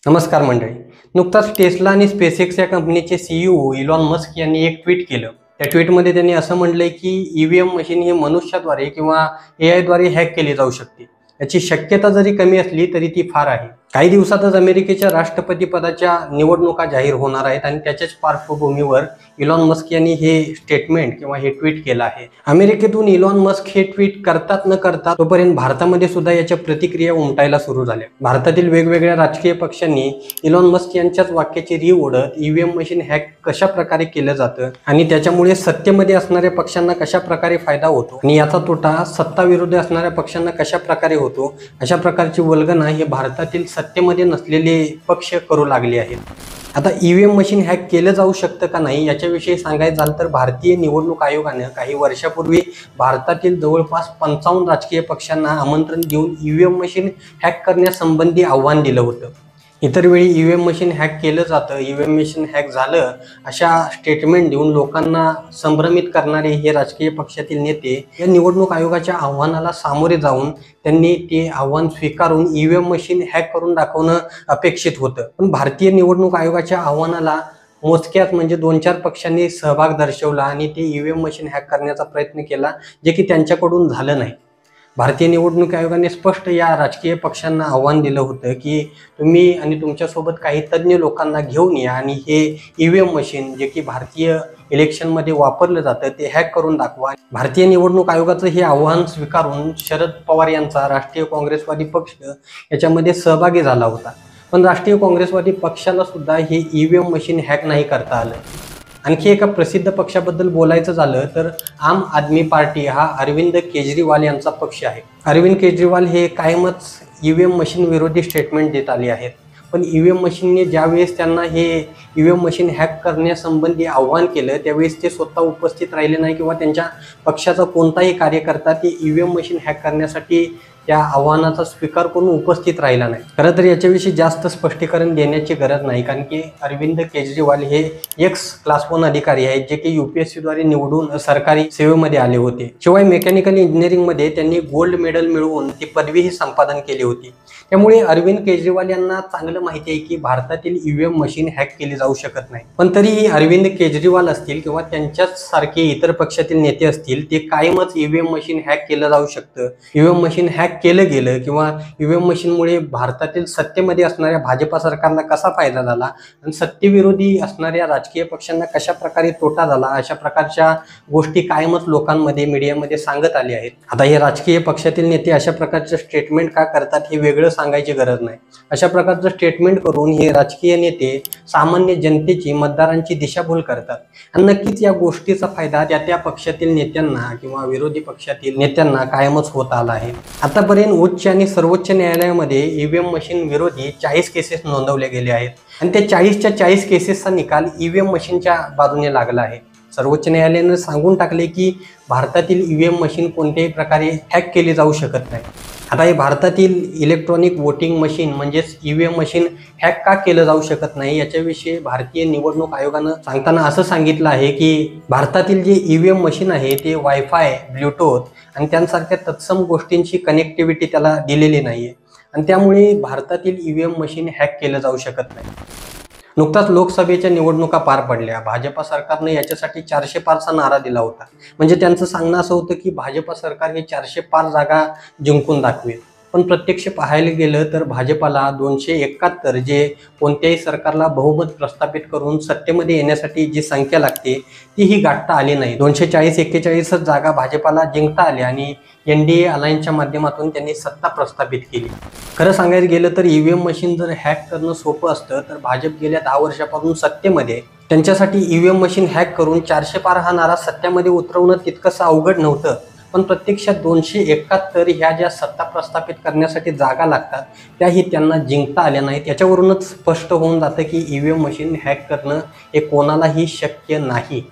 नमस्कार मंडळी. नुकताच टेस्ला आणि स्पेसएक्स या कंपनीचे सीईओ इलॉन मस्क यांनी एक ट्विट केलं. त्या ट्विटमध्ये त्यांनी असं म्हटलंय की ईव्हीएम मशीन ही मनुष्याद्वारे किंवा एआयद्वारे हॅक केली जाऊ शकते. याची शक्यता जरी कमी असली तरी ती फार आहे. काही दिवसातच अमेरिकेच्या राष्ट्रपती पदाच्या निवडणुका जाहीर होणार आहेत आणि त्याच्याच पार्श्वभूमीवर इलॉन मस्क यांनी हे स्टेटमेंट किंवा हे ट्विट केलं आहे. अमेरिकेतून इलॉन मस्क हे ट्विट करतात न करतात तोपर्यंत भारतामध्ये सुद्धा याच्या प्रतिक्रिया उमटायला सुरू झाल्या. भारतातील वेगवेगळ्या राजकीय पक्षांनी इलॉन मस्क यांच्याच वाक्याची रीव ओढत ईव्हीएम मशीन हॅक कशा प्रकारे केलं जातं आणि त्याच्यामुळे सत्तेमध्ये असणाऱ्या पक्षांना कशा प्रकारे फायदा होतो आणि याचा तोटा सत्ताविरुद्ध असणाऱ्या पक्षांना कशा प्रकारे होतो, अशा प्रकारची वल्गना हे भारतातील सत्तेमध्ये नसलेले पक्ष करू लागले आहेत. आता ईव्हीएम मशीन हॅक केलं जाऊ शकतं का नाही याच्याविषयी सांगायचं झालं तर भारतीय निवडणूक आयोगानं काही वर्षापूर्वी भारतातील जवळपास 55 राजकीय पक्षांना आमंत्रण देऊन ईव्हीएम मशीन हॅक करण्यासंबंधी आव्हान दिलं होतं. इतर वेळी ईव्हीएम मशीन हॅक केलं जातं, ईव्हीएम मशीन हॅक झालं अशा स्टेटमेंट देऊन लोकांना संभ्रमित करणारे हे राजकीय पक्षातील नेते या निवडणूक आयोगाच्या आव्हानाला सामोरे जाऊन त्यांनी ते आव्हान स्वीकारून ईव्हीएम मशीन हॅक करून दाखवणं अपेक्षित होतं. पण भारतीय निवडणूक आयोगाच्या आव्हानाला मोजक्याच म्हणजे 2-4 पक्षांनी सहभाग दर्शवला आणि ते ईव्हीएम मशीन हॅक करण्याचा प्रयत्न केला, जे की त्यांच्याकडून झालं नाही. भारतीय निवडणूक आयोगाने स्पष्ट या राजकीय पक्षांना आव्हान दिलं होतं की तुम्ही आणि तुमच्यासोबत काही तज्ज्ञ लोकांना घेऊन या आणि हे ईव्हीएम मशीन जे की भारतीय इलेक्शनमध्ये वापरलं जातं ते हॅक करून दाखवा. भारतीय निवडणूक आयोगाचं हे आव्हान स्वीकारून शरद पवार यांचा राष्ट्रीय काँग्रेसवादी पक्ष याच्यामध्ये सहभागी झाला होता. पण राष्ट्रीय काँग्रेसवादी पक्षाला सुद्धा हे ईव्हीएम मशीन हॅक नाही करता आलं. आणखी एका प्रसिद्ध पक्षाबद्दल बोलायचं झालं तर आम आदमी पार्टी हा अरविंद केजरीवाल यांचा पक्ष आहे. अरविंद केजरीवाल हे कायमच ईव्हीएम मशीन विरोधी स्टेटमेंट देत आले आहेत. पण ईव्हीएम मशीनने ज्यावेळेस त्यांना हे ईव्हीएम मशीन हॅक करण्यासंबंधी आव्हान केलं त्यावेळेस ते स्वतः उपस्थित राहिले नाही किंवा त्यांच्या पक्षाचा कोणताही कार्यकर्ता ते ईव्हीएम मशीन हॅक करण्यासाठी त्या आव्हानाचा स्वीकार करून उपस्थित राहिला नाही. खरं तर याच्याविषयी जास्त स्पष्टीकरण देण्याची गरज नाही, कारण की अरविंद केजरीवाल हे एक्स क्लास 1 अधिकारी आहेत जे की यूपीएससीद्वारे निवडून सरकारी सेवेमध्ये आले होते. शिवाय मेकॅनिकल इंजिनिअरिंगमध्ये त्यांनी गोल्ड मेडल मिळवून ती पदवीही संपादन केली होती. त्यामुळे अरविंद केजरीवाल यांना चांगलं माहिती आहे की भारतातील ईव्हीएम मशीन हॅक केली जाऊ शकत नाही. पण तरीही अरविंद केजरीवाल असतील किंवा त्यांच्याच सारखे इतर पक्षातील नेते असतील ते कायमच ईव्हीएम मशीन हॅक केलं जाऊ शकतं, ईव्हीएम मशीन हॅक केलं गेलं किंवा ईव्हीएम मशीनमुळे भारतातील सत्तेमध्ये असणाऱ्या भाजपा सरकारला कसा फायदा झाला आणि सत्तेविरोधी असणाऱ्या राजकीय पक्षांना कशा प्रकारे तोटा झाला, अशा प्रकारच्या गोष्टी कायमच लोकांमध्ये मीडियामध्ये सांगत आले आहेत. आता हे राजकीय पक्षातील नेते अशा प्रकारचे स्टेटमेंट का करतात हे वेगळं सांगायची गरज नाही. अशा प्रकारचं स्टेटमेंट करून हे राजकीय नेते सामान्य जनतेची, मतदारांची दिशाभूल करतात आणि नक्कीच या गोष्टीचा फायदा त्या पक्षातील नेत्यांना किंवा विरोधी पक्षातील नेत्यांना कायमच होत आला आहे. आतापर्यंत उच्च आणि सर्वोच्च न्यायालयामध्ये ईव्हीएम मशीन विरोधी 40 केसेस नोंदवले गेले आहेत आणि त्या 40च्या 40 केसेसचा निकाल ईव्हीएम मशीनच्या बाजूने लागला आहे. सर्वोच्च न्यायालयाने सांगून टाकले की भारतातील ईव्हीएम मशीन कोणत्याही प्रकारे हॅक केली जाऊ शकत नाही. आता हे भारतातील इलेक्ट्रॉनिक वोटिंग मशीन म्हणजेच ईव्हीएम मशीन हॅक का केलं जाऊ शकत नाही याच्याविषयी भारतीय निवडणूक आयोगानं सांगताना असं सांगितलं आहे की भारतातील जे ईव्हीएम मशीन आहे ते वायफाय, ब्लूटूथ आणि त्यांसारख्या तत्सम गोष्टींची कनेक्टिव्हिटी त्याला दिलेली नाहीये आणि त्यामुळे भारतातील ईव्हीएम मशीन हॅक केलं जाऊ शकत नाही. नुकताच लोकसभेच्या निवडणुका पार पडल्या. भाजपा सरकारने याच्यासाठी 400 पारचा नारा दिला होता. म्हणजे त्यांचं सांगणं असं होतं की भाजपा सरकार हे 400 पार जागा जिंकून दाखवेल. पण प्रत्यक्ष पाहायला गेलं तर भाजपाला 271 जे कोणत्याही सरकारला बहुमत प्रस्थापित करून सत्तेमध्ये येण्यासाठी जी संख्या लागते ती ही गाठता आली नाही. 240-41 जागा भाजपाला जिंकता आल्या आणि एनडीए अलायन्सच्या माध्यमातून त्यांनी सत्ता प्रस्थापित केली. खरं सांगायला गेलं तर ईव्हीएम मशीन जर हॅक करणं सोपं असतं तर भाजप गेल्या 10 वर्षापासून सत्तेमध्ये त्यांच्यासाठी ईव्हीएम मशीन हॅक करून 400 पार हा नारा सत्तेमध्ये उतरवणं तितकंसं अवघड नव्हतं. पण प्रत्यक्षात 271 ह्या ज्या सत्ता प्रस्थापित करण्यासाठी जागा लागतात त्याही त्यांना जिंकता आल्या नाहीत. याच्यावरूनच स्पष्ट होऊन जातं की ईव्हीएम मशीन हॅक करणं हे कोणालाही शक्य नाही.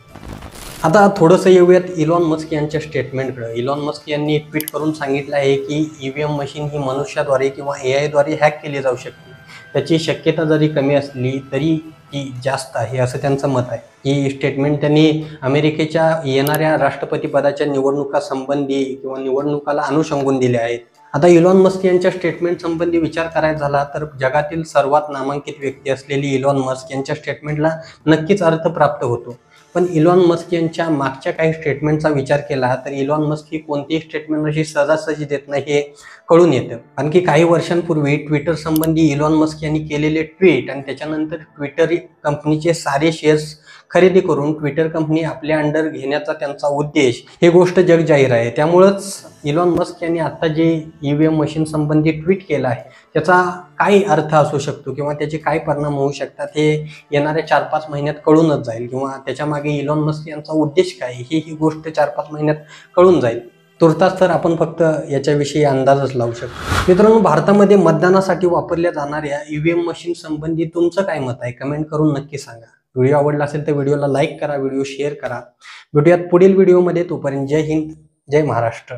आता थोडंसं येऊयात इलॉन मस्क यांच्या स्टेटमेंटकडे. इलॉन मस्क यांनी ट्विट करून सांगितलं आहे की ईव्हीएम मशीन ही मनुष्याद्वारे किंवा एआयद्वारे हॅक केली जाऊ शकते. त्याची शक्यता जरी कमी असली तरी ती जास्त आहे असं त्यांचं मत आहे. ही स्टेटमेंट त्यांनी अमेरिकेच्या येणाऱ्या राष्ट्रपती पदाच्या निवडणुका संबंधी किंवा निवडणुकाला अनुषंगून दिले आहेत. आता इलॉन मस्क यांच्या स्टेटमेंट संबंधी विचार करायचा झाला तर जगातील सर्वात नामांकित व्यक्ती असलेली इलॉन मस्क यांच्या स्टेटमेंटला नक्कीच अर्थ प्राप्त होतो. पण इलॉन मस्क यांच्या मागच्या काही स्टेटमेंटचा विचार केला तर इलॉन मस्क ही कोणतीही स्टेटमेंट अशी सहजासहजी देत नाही हे कळून येतं. आणखी काही वर्षांपूर्वी ट्विटर संबंधी इलॉन मस्क यांनी केलेले ट्विट आणि त्याच्यानंतर ट्विटर कंपनीचे सारे शेअर्स खरेदी करून ट्विटर कंपनी आपल्या अंडर घेण्याचा त्यांचा उद्देश, ही गोष्ट जगजाहीर आहे. त्यामुळंच इलॉन मस्क यांनी आता जे ईव्हीएम मशीन संबंधी ट्विट केलं आहे त्याचा काय अर्थ असू शकतो किंवा त्याचे काय परिणाम होऊ शकतात हे येणाऱ्या 4-5 महिन्यात कळूनच जाईल, किंवा त्याच्या मागे इलॉन मस्क यांचा उद्देश काय ही गोष्ट 4-5 महिन्यात कळून जाईल. तुर्तास तर आपण फक्त याच्याविषयी अंदाजच लावू शकतो. मित्रांनो, भारतामध्ये मतदानासाठी वापरल्या जाणाऱ्या ईव्हीएम मशीन संबंधी तुमचं काय मत आहे कमेंट करून नक्की सांगा. व्हिडिओ आवडला असेल तर व्हिडिओला लाईक करा, व्हिडिओ शेअर करा. भेटूयात पुढील व्हिडिओमध्ये. तोपर्यंत जय हिंद, जय महाराष्ट्र.